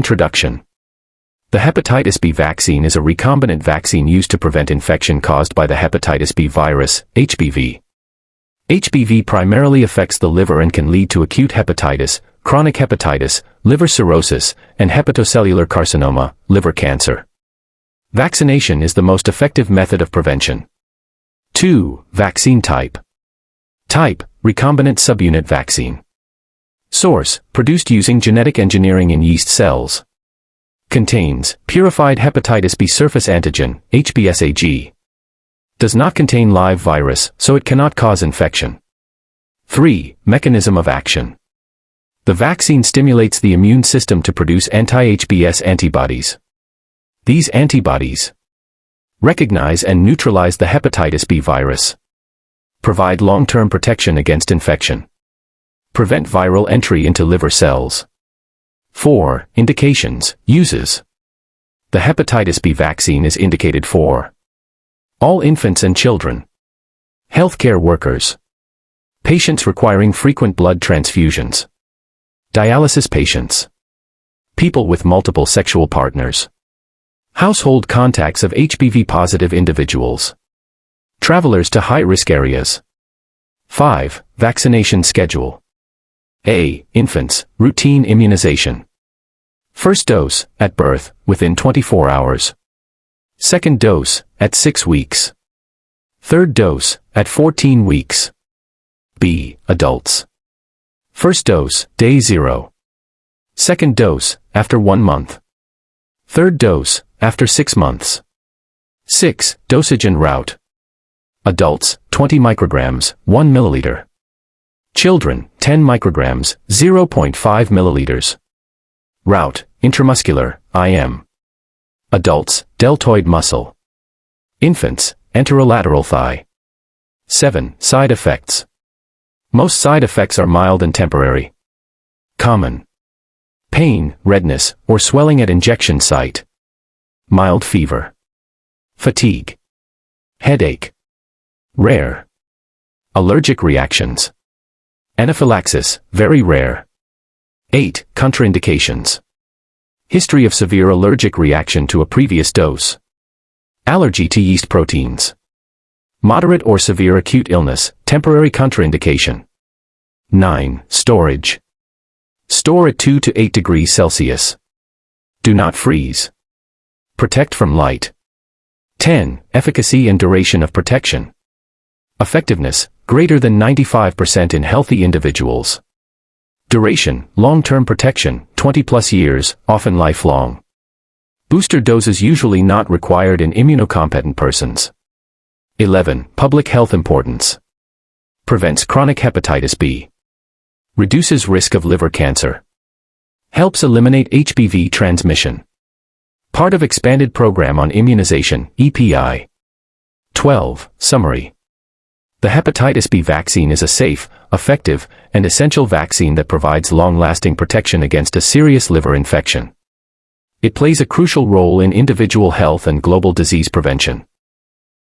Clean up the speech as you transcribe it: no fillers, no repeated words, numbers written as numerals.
Introduction. The hepatitis B vaccine is a recombinant vaccine used to prevent infection caused by the hepatitis B virus, HBV. HBV primarily affects the liver and can lead to acute hepatitis, chronic hepatitis, liver cirrhosis, and hepatocellular carcinoma, liver cancer. Vaccination is the most effective method of prevention. 2. Vaccine type. Type: recombinant subunit vaccine. Source: produced using genetic engineering in yeast cells. Contains purified hepatitis B surface antigen, HBsAg. Does not contain live virus, so it cannot cause infection. 3. Mechanism of action. The vaccine stimulates the immune system to produce anti-HBs antibodies. These antibodies recognize and neutralize the hepatitis B virus. Provide long-term protection against infection. Prevent viral entry into liver cells. 4. Indications, uses. The hepatitis B vaccine is indicated for all infants and children, healthcare workers, patients requiring frequent blood transfusions, dialysis patients, people with multiple sexual partners, household contacts of HBV-positive individuals, travelers to high-risk areas. 5. Vaccination schedule. A. Infants, routine immunization. First dose, at birth, within 24 hours. Second dose, at 6 weeks. Third dose, at 14 weeks. B. Adults. First dose, day 0. Second dose, after 1 month. Third dose, after 6 months. 6. Dosage and route. Adults, 20 micrograms, 1 milliliter. Children, 10 micrograms, 0.5 milliliters. Route, intramuscular, IM. Adults, deltoid muscle. Infants, enterolateral thigh. 7. Side effects. Most side effects are mild and temporary. Common: pain, redness, or swelling at injection site. Mild fever. Fatigue. Headache. Rare. Allergic reactions. Anaphylaxis, very rare. 8. Contraindications. History of severe allergic reaction to a previous dose. Allergy to yeast proteins. Moderate or severe acute illness, temporary contraindication. 9. Storage. Store at 2 to 8 degrees Celsius. Do not freeze. Protect from light. 10. Efficacy and duration of protection. Effectiveness, greater than 95% in healthy individuals. Duration, long-term protection, 20+ years, often lifelong. Booster doses usually not required in immunocompetent persons. 11. Public health importance. Prevents chronic hepatitis B. Reduces risk of liver cancer. Helps eliminate HBV transmission. Part of expanded program on immunization, EPI. 12. Summary. The hepatitis B vaccine is a safe, effective, and essential vaccine that provides long-lasting protection against a serious liver infection. It plays a crucial role in individual health and global disease prevention.